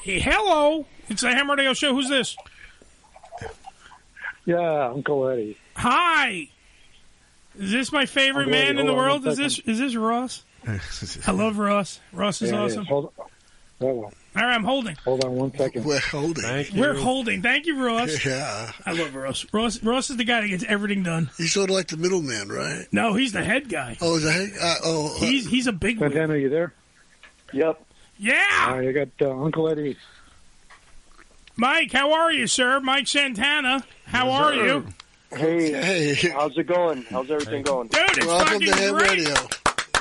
Hey, hello. It's the Ham Radio Show. Who's this? Yeah, Uncle Eddie. Hi. Is this my favorite man in the world? Is this Ross? I love Ross. Ross is awesome. Hold on. All right, I'm holding. Hold on 1 second. We're holding. We're holding. Thank you, Ross. Yeah. I love Ross. Ross is the guy that gets everything done. He's sort of like the middleman, right? No, he's the head guy. Oh, is that head? He's a big one. Santana, you there? Yep. Yeah. You got Uncle Eddie. Mike, how are you, sir? Mike Santana. How are you? Hey, how's it going? How's everything going? Dude, it's Welcome to Ham great. Radio.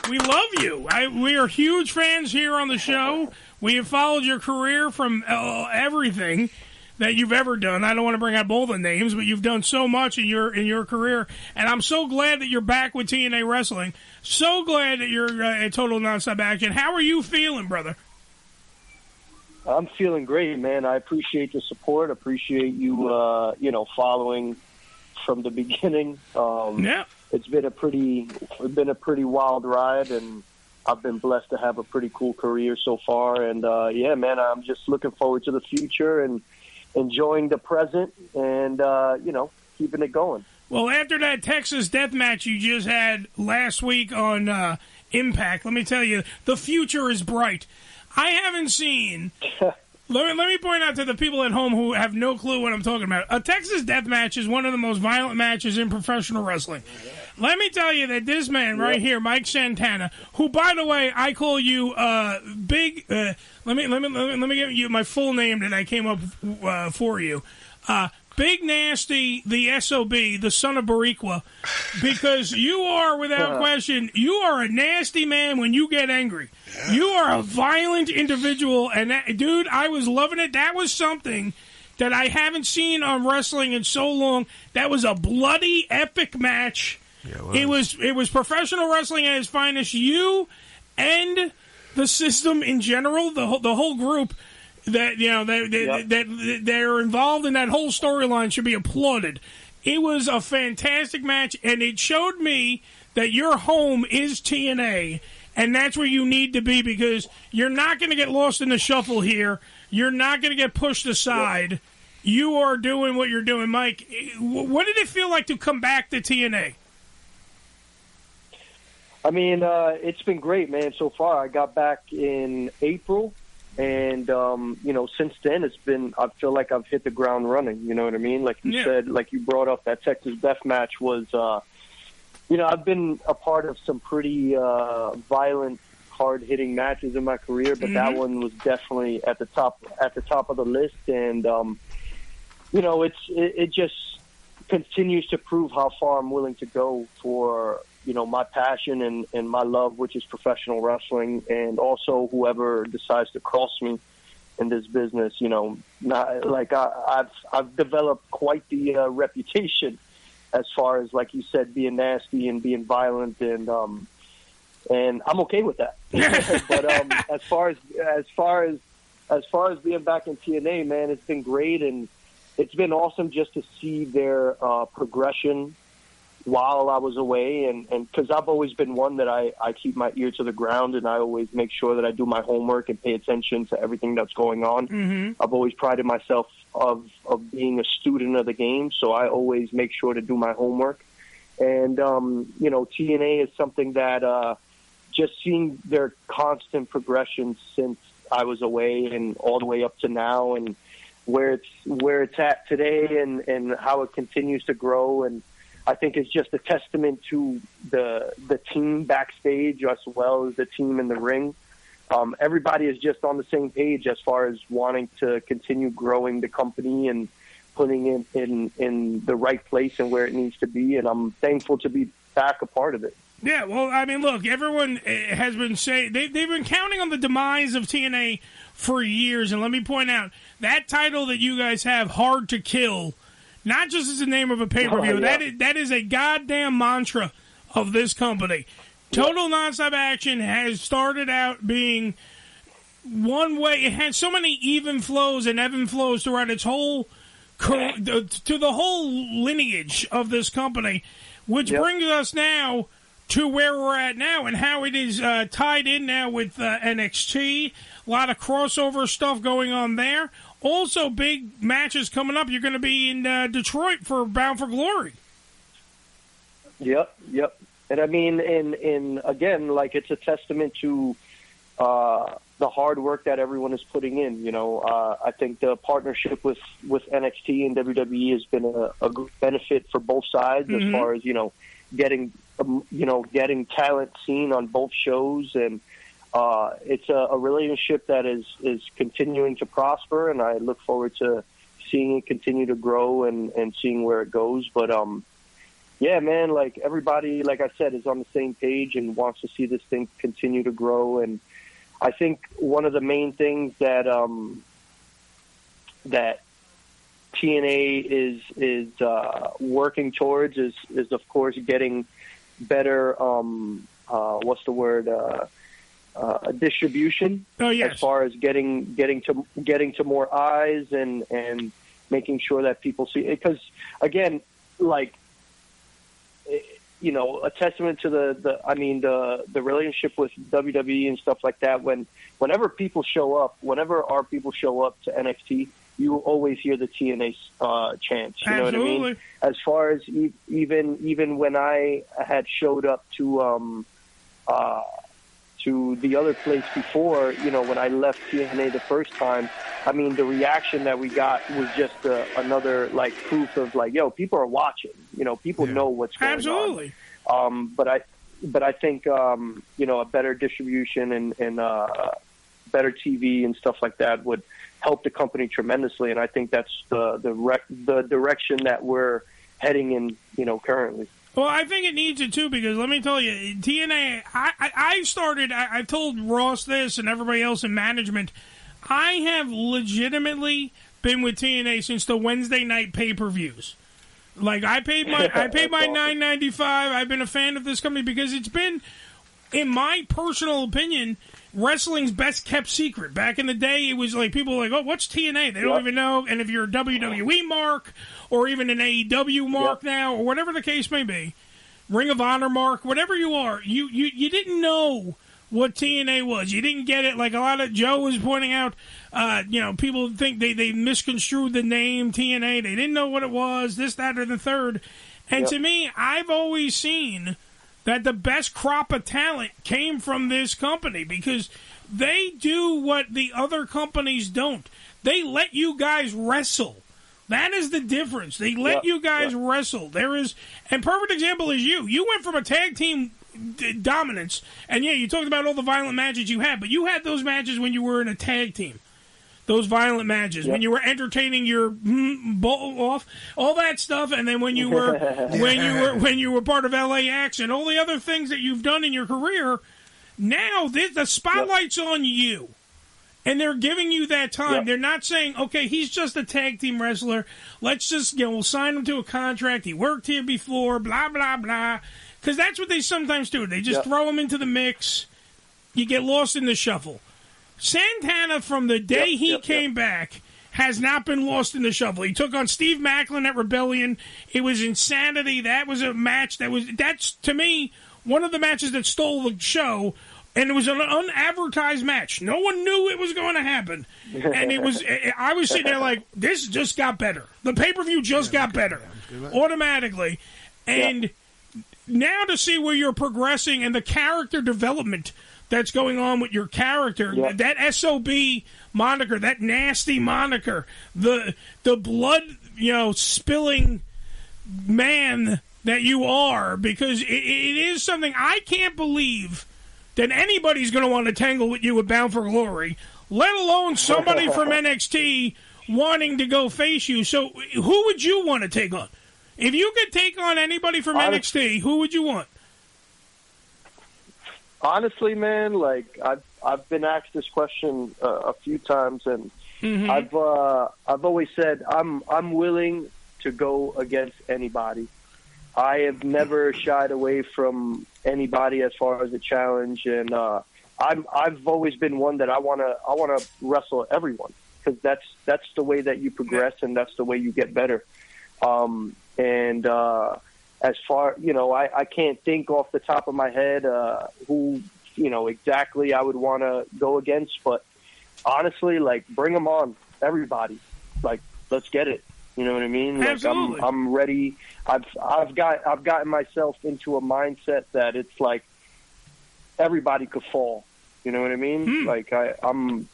We love you. We are huge fans here on the show. We have followed your career from everything that you've ever done. I don't want to bring up all the names, but you've done so much in your career, and I'm so glad that you're back with TNA Wrestling. So glad that you're at Total Nonstop Action. How are you feeling, brother? I'm feeling great, man. I appreciate the support. Appreciate you, following from the beginning. Yeah. It's been a pretty wild ride, and I've been blessed to have a pretty cool career so far. And yeah, man, I'm just looking forward to the future and enjoying the present, and keeping it going. Well, after that Texas Deathmatch you just had last week on Impact, let me tell you, the future is bright. I haven't seen. Let me point out to the people at home who have no clue what I'm talking about. A Texas Deathmatch is one of the most violent matches in professional wrestling. Let me tell you that this man right here, Mike Santana, who, by the way, I call you Big. Let me give you my full name that I came up for you. Big Nasty, the SOB, the son of Bariqua, because you are, without question, you are a nasty man when you get angry. Yeah. You are a violent individual, and dude, I was loving it. That was something that I haven't seen on wrestling in so long. That was a bloody, epic match. Yeah, it was professional wrestling at its finest. You and the system in general, the whole group. That that they're involved in that whole storyline should be applauded. It was a fantastic match, and it showed me that your home is TNA, and that's where you need to be, because you're not going to get lost in the shuffle here. You're not going to get pushed aside. Yep. You are doing what you're doing, Mike. What did it feel like to come back to TNA? I mean, it's been great, man. So far, I got back in April. And, since then I feel like I've hit the ground running, you know what I mean? Like you said, like you brought up, that Texas Deathmatch was, I've been a part of some pretty violent, hard-hitting matches in my career, but that one was definitely at the top of the list. And, it just continues to prove how far I'm willing to go for, my passion and my love, which is professional wrestling, and also whoever decides to cross me in this business. I've developed quite the reputation as far as, like you said, being nasty and being violent, and I'm okay with that. But as far as being back in TNA, man, it's been great, and it's been awesome just to see their progression while I was away, and because I've always been one that I keep my ear to the ground, and I always make sure that I do my homework and pay attention to everything that's going on. Mm-hmm. I've always prided myself of being a student of the game, so I always make sure to do my homework. And, TNA is something that just seeing their constant progression since I was away and all the way up to now, and where it's at today, and how it continues to grow, and I think it's just a testament to the team backstage as well as the team in the ring. Everybody is just on the same page as far as wanting to continue growing the company and putting it in the right place and where it needs to be. And I'm thankful to be back a part of it. Yeah, well, I mean, look, everyone has been saying they've been counting on the demise of TNA for years. And let me point out, that title that you guys have, Hard to Kill, not just as the name of a pay-per-view. That is a goddamn mantra of this company. Total Nonstop Action has started out being one way. It had so many even flows and ebb and flows throughout its whole to the whole lineage of this company, which brings us now to where we're at now and how it is tied in now with NXT. A lot of crossover stuff going on there. Also, big matches coming up. You're going to be in Detroit for Bound for Glory. Yep. And I mean, in again, like, it's a testament to the hard work that everyone is putting in. You know, I think the partnership with NXT and WWE has been a good benefit for both sides as far as, getting talent seen on both shows, and it's a relationship that is continuing to prosper, and I look forward to seeing it continue to grow and seeing where it goes. But yeah, man, like, everybody, like I said, is on the same page and wants to see this thing continue to grow. And I think one of the main things that that TNA is working towards is of course getting better distribution. Oh, yes. As far as getting to more eyes and making sure that people see it. Because again, like, a testament to the relationship with WWE and stuff like that. Whenever our people show up to NXT, you will always hear the TNA chants. You know what I mean? As far as even when I had showed up to the other place before, when I left TNA the first time, I mean, the reaction that we got was just another, like, proof of, like, yo, people are watching. People know what's going on. Absolutely. But I think a better distribution and better TV and stuff like that would help the company tremendously, and I think that's the direction that we're heading in, currently. Well, I think it needs it too, because let me tell you, TNA. I've told Ross this and everybody else in management. I have legitimately been with TNA since the Wednesday night pay-per-views. Like, I paid my $9.95. I've been a fan of this company because it's been, in my personal opinion, wrestling's best kept secret. Back in the day, it was like, people were like, oh, what's TNA? They don't even know. And if you're a WWE mark or even an AEW mark now, or whatever the case may be, Ring of Honor mark, whatever you are, you didn't know what TNA was. You didn't get it. Like, a lot of Joe was pointing out, people think they misconstrued the name TNA. They didn't know what it was, this, that, or the third. And to me, I've always seen that the best crop of talent came from this company, because they do what the other companies don't. They let you guys wrestle. That is the difference. They let you guys wrestle. And perfect example is you. You went from a tag team dominance, and you talked about all the violent matches you had, but you had those matches when you were in a tag team. Those violent matches when you were entertaining your off, all that stuff, and then when you were when you were part of LAX and all the other things that you've done in your career. Now the spotlight's on you, and they're giving you that time. They're not saying, okay, he's just a tag team wrestler. Let's just we'll sign him to a contract. He worked here before. Blah blah blah. Because that's what they sometimes do. They just throw him into the mix. You get lost in the shuffle. Santana, from the day he came back, has not been lost in the shuffle. He took on Steve Macklin at Rebellion. It was insanity. That was a match that's, to me, one of the matches that stole the show, and it was an unadvertised match. No one knew it was going to happen. And I was sitting there like, this just got better. The pay-per-view just got better automatically. And now to see where you're progressing and the character development that's going on with your character, that SOB moniker, that nasty moniker, the blood, spilling man that you are, because it is something I can't believe that anybody's going to want to tangle with you at Bound for Glory, let alone somebody from NXT wanting to go face you. So who would you want to take on? If you could take on anybody from NXT, who would you want? Honestly, man, like, I've been asked this question a few times, and I've always said I'm willing to go against anybody. I have never shied away from anybody as far as a challenge, and I've always been one that I wanna wrestle everyone, because that's the way that you progress and that's the way you get better. as far, I can't think off the top of my head who, exactly I would want to go against. But honestly, like, bring them on, everybody. Like, let's get it. You know what I mean? Absolutely. Like, I'm ready. I've gotten myself into a mindset that it's like everybody could fall. You know what I mean? Like, I'm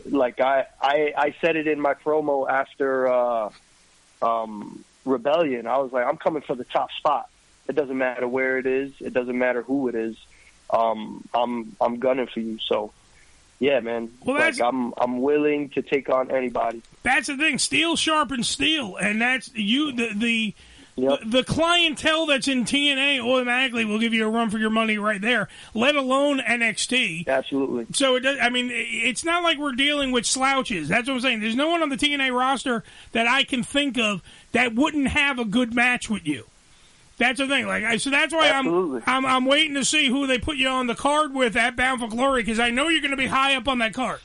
like I said it in my promo after Rebellion. I was like, I'm coming for the top spot. It doesn't matter where it is. It doesn't matter who it is. I'm gunning for you. So, yeah, man. Well, like, I'm willing to take on anybody. That's the thing. Steel sharpens steel, and that's you. Yep. The clientele that's in TNA automatically will give you a run for your money right there, let alone NXT. Absolutely. So, it's not like we're dealing with slouches. That's what I'm saying. There's no one on the TNA roster that I can think of that wouldn't have a good match with you. That's the thing. So that's why I'm waiting to see who they put you on the card with at Bound for Glory, because I know you're going to be high up on that card.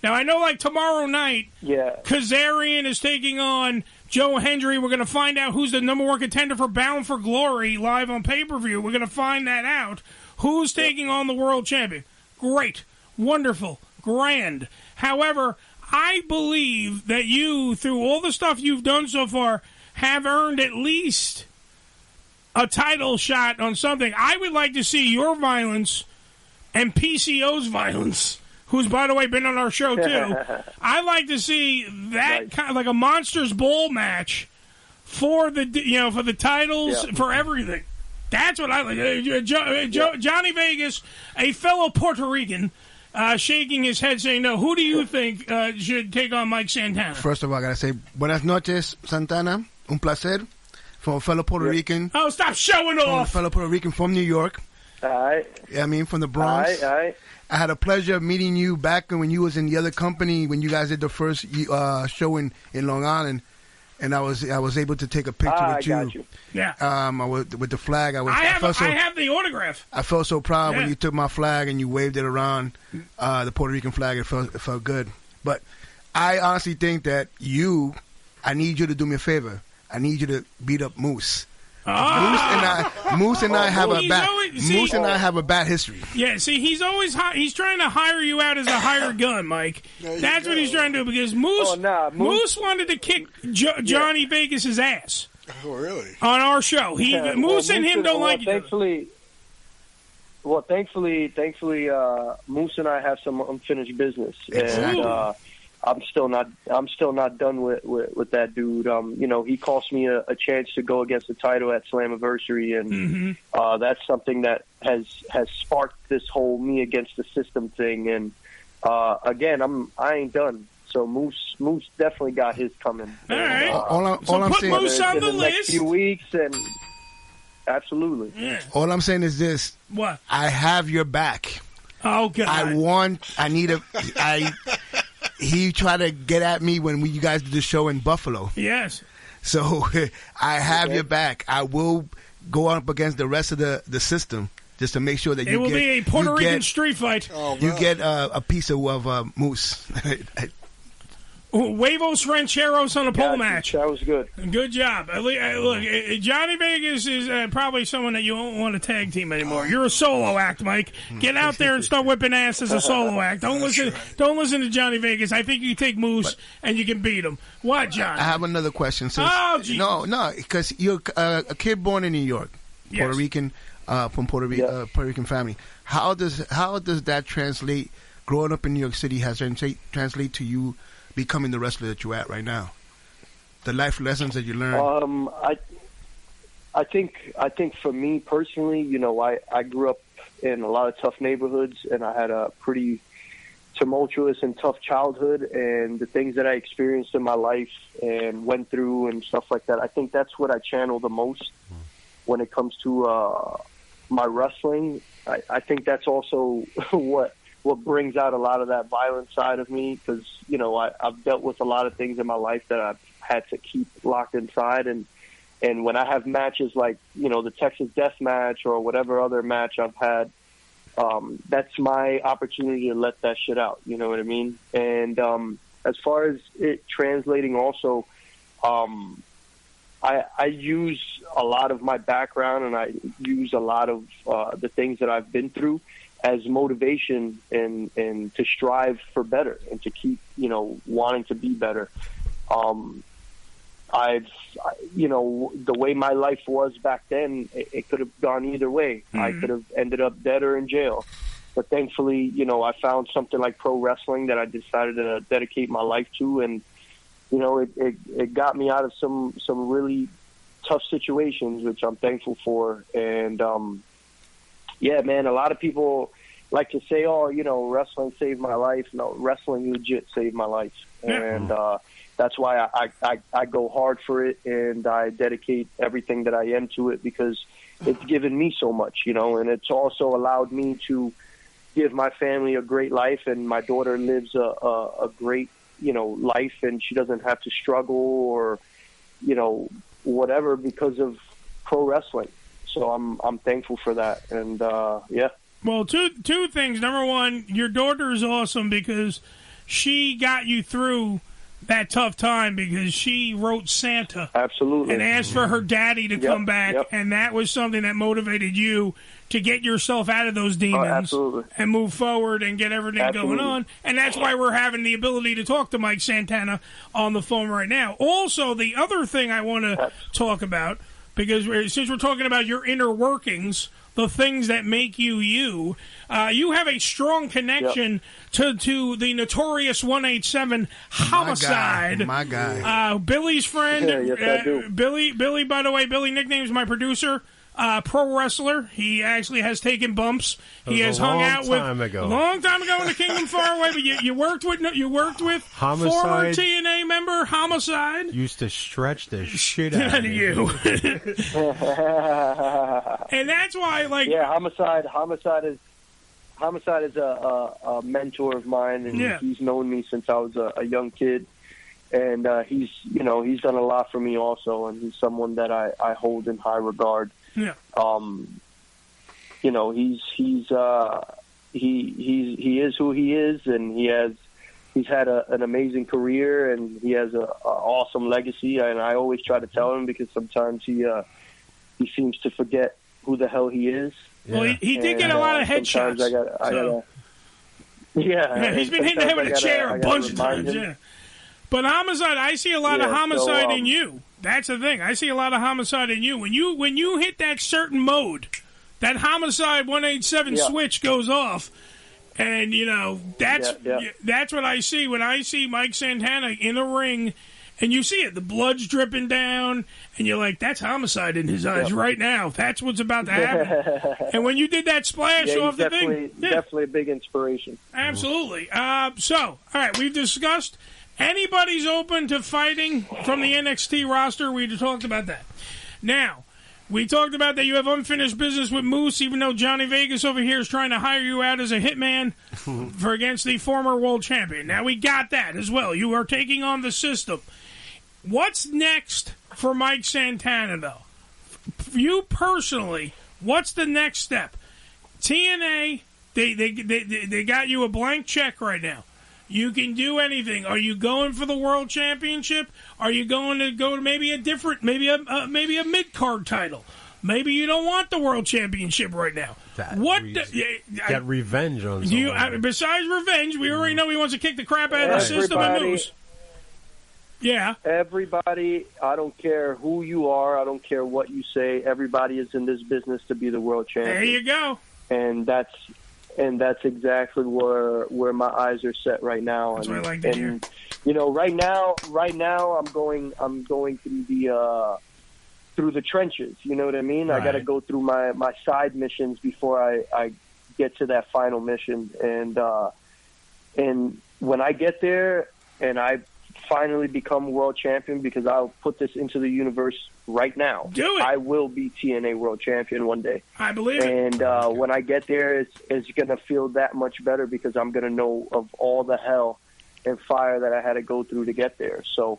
Now, I know, like, tomorrow night, Kazarian is taking on Joe Hendry. We're going to find out who's the number one contender for Bound for Glory live on pay-per-view. We're going to find that out. Who's taking on the world champion? Great. Wonderful. Grand. However, I believe that you, through all the stuff you've done so far, have earned at least a title shot on something. I would like to see your violence and PCO's violence, who's, by the way, been on our show, too. I'd like to see that kind of like a Monsters Ball match for the titles, for everything. That's what I like. Johnny Vegas, a fellow Puerto Rican, shaking his head saying no. Who do you think should take on Mike Santana? First of all, I got to say, buenas noches, Santana. Un placer. From a fellow Puerto Rican. Oh, stop showing off. From a fellow Puerto Rican from New York. All right. I mean, from the Bronx. All right. I had a pleasure of meeting you back when you was in the other company, when you guys did the first show in Long Island, and I was able to take a picture with you. I got you. Yeah. With the flag. I have the autograph. I felt so proud when you took my flag and you waved it around, the Puerto Rican flag. It felt good. But I honestly think that I need you to do me a favor. I need you to beat up Moose. Moose and I have a bad history. Yeah, see, he's trying to hire you out as a hired gun, Mike. That's what he's trying to do, because Moose wanted to kick Johnny Vegas's ass. Oh, really? On our show. Moose and him don't like each other. Thankfully, Moose and I have some unfinished business, Exactly. and I'm still not done with that dude. He cost me a chance to go against the title at Slammiversary, and that's something that has sparked this whole me against the system thing. And again, I ain't done. So Moose definitely got his coming. All right. All I'm put saying, Moose on the list. Next few weeks, and absolutely. Yeah. All I'm saying is this: What? I have your back. Oh God! He tried to get at me when you guys did the show in Buffalo. Yes. So I have your back. I will go up against the rest of the system just to make sure that it will be a Puerto Rican street fight. You get a piece of Moose. Huevos Rancheros on a pole match. That was good. Good job. Look, Johnny Vegas is probably someone that you won't want to tag team anymore. You're a solo act, Mike. Get out there and start whipping ass as a solo act. Don't listen to Johnny Vegas. I think you take Moose and you can beat him. What, John? I have another question. No, because you're a kid born in New York, Puerto Rican, from Puerto Rican family. How does that translate? Growing up in New York City has translate to you becoming the wrestler that you're at right now? The life lessons that you learned. I think for me personally, I grew up in a lot of tough neighborhoods, and I had a pretty tumultuous and tough childhood, and the things that I experienced in my life and went through and stuff like that, I think that's what I channel the most when it comes to my wrestling. I think that's also what brings out a lot of that violent side of me, because I've dealt with a lot of things in my life that I've had to keep locked inside, and when I have matches like the Texas Deathmatch or whatever other match I've had, that's my opportunity to let that shit out. You know what I mean? And as far as it translating, also, I use a lot of my background, and I use a lot of the things that I've been through as motivation and to strive for better and to keep, wanting to be better. The way my life was back then, it could have gone either way. Mm-hmm. I could have ended up dead or in jail. But thankfully, I found something like pro wrestling that I decided to dedicate my life to. And, it got me out of some really tough situations, which I'm thankful for. And, yeah, man, a lot of people like to say, oh, wrestling saved my life. No, wrestling legit saved my life. And that's why I go hard for it, and I dedicate everything that I am to it, because it's given me so much, and it's also allowed me to give my family a great life, and my daughter lives a great, life, and she doesn't have to struggle or, whatever because of pro wrestling. So I'm thankful for that. And, yeah. Well, two things. Number one, your daughter is awesome because she got you through that tough time, because she wrote Santa. Absolutely. And asked for her daddy to come back, and that was something that motivated you to get yourself out of those demons and move forward and get everything going on. And that's why we're having the ability to talk to Mike Santana on the phone right now. Also, the other thing I want to talk about, because since we're talking about your inner workings, the things that make you you, you have a strong connection to the notorious 187 homicide. My guy. Billy's friend. Yes, I do. Billy, by the way, Billy nicknames my producer. Pro wrestler. He actually has taken bumps. He has hung out with a long time ago in the Kingdom Far Away. But you worked with Homicide. Former TNA member Homicide. Used to stretch the shit out of you. And that's why, Homicide is a mentor of mine, and he's known me since I was a young kid. And he's done a lot for me also, and he's someone that I hold in high regard. Yeah. He is who he is, and he's had an amazing career, and he has a awesome legacy. And I always try to tell him, because sometimes he seems to forget who the hell he is. Well, he did get a lot of headshots. He's been hitting the head with a chair a bunch of times. Yeah. But Homicide, I see a lot of Homicide in you. That's the thing. I see a lot of Homicide in you. When you hit that certain mode, that Homicide 187 switch goes off, and that's what I see when I see Mike Santana in a ring, and you see it. The blood's dripping down, and you're like, that's Homicide in his eyes right now. That's what's about to happen. And when you did that splash off the thing, definitely a big inspiration. Absolutely. So, all right, we've discussed. Anybody's open to fighting from the NXT roster. We talked about that. Now, we talked about that you have unfinished business with Moose, even though Johnny Vegas over here is trying to hire you out as a hitman for against the former world champion. Now, we got that as well. You are taking on the system. What's next for Mike Santana, though? For you personally, what's the next step? TNA, they got you a blank check right now. You can do anything. Are you going for the world championship? Are you going to go to maybe a different, maybe a mid-card title? Maybe you don't want the world championship right now. Get revenge on someone. Besides revenge, we already know he wants to kick the crap out of the system and lose. Yeah. Everybody, I don't care who you are, I don't care what you say, everybody is in this business to be the world champion. There you go. And that's exactly where my eyes are set right now. That's what I like to hear. Right now I'm going through the trenches. You know what I mean? Right. I got to go through my side missions before I get to that final mission. And when I get there and I finally become world champion, because I'll put this into the universe right now. Do it. I will be TNA World Champion one day. I believe it. And when I get there, it's going to feel that much better, because I'm going to know of all the hell and fire that I had to go through to get there. So,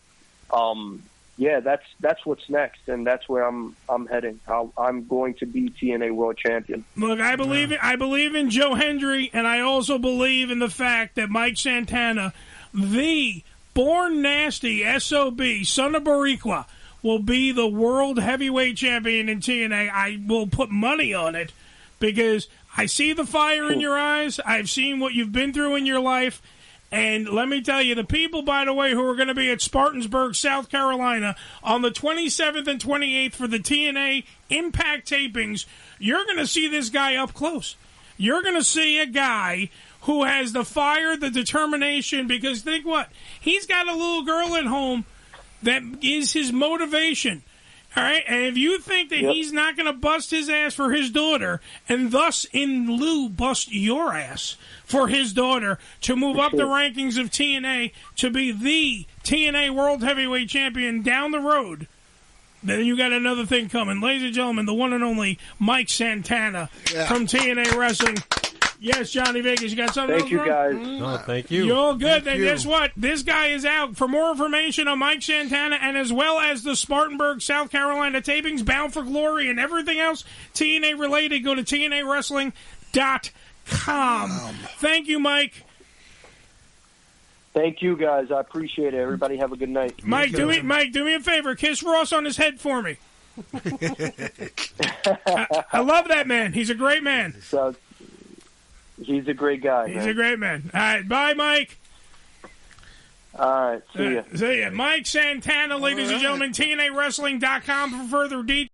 that's what's next, and that's where I'm heading. I'm going to be TNA World Champion. Look, I believe I believe in Joe Hendry, and I also believe in the fact that Mike Santana, the born nasty SOB, son of Boricua, will be the world heavyweight champion in TNA. I will put money on it because I see the fire in your eyes. I've seen what you've been through in your life. And let me tell you, the people, by the way, who are going to be at Spartansburg, South Carolina on the 27th and 28th for the TNA Impact tapings, you're going to see this guy up close. You're going to see a guy who has the fire, the determination, because think what? He's got a little girl at home that is his motivation. All right? And if you think that he's not going to bust his ass for his daughter, and thus in lieu bust your ass for his daughter to move up the rankings of TNA to be the TNA World Heavyweight Champion down the road, then you got another thing coming. Ladies and gentlemen, the one and only Mike Santana from TNA Wrestling. Yes, Johnny Vegas, you got something Thank else, you, guys. No, thank you. You're good. Then guess what? This guy is out. For more information on Mike Santana and as well as the Spartanburg, South Carolina tapings, Bound for Glory, and everything else TNA related, go to TNAWrestling.com. Thank you, Mike. Thank you, guys. I appreciate it. Everybody have a good night. Mike, do me a favor. Kiss Ross on his head for me. I love that man. He's a great man. So, he's a great guy. He's a great man. All right. Bye, Mike. All right. See ya. See ya. Mike Santana, ladies and gentlemen, TNAWrestling.com for further details.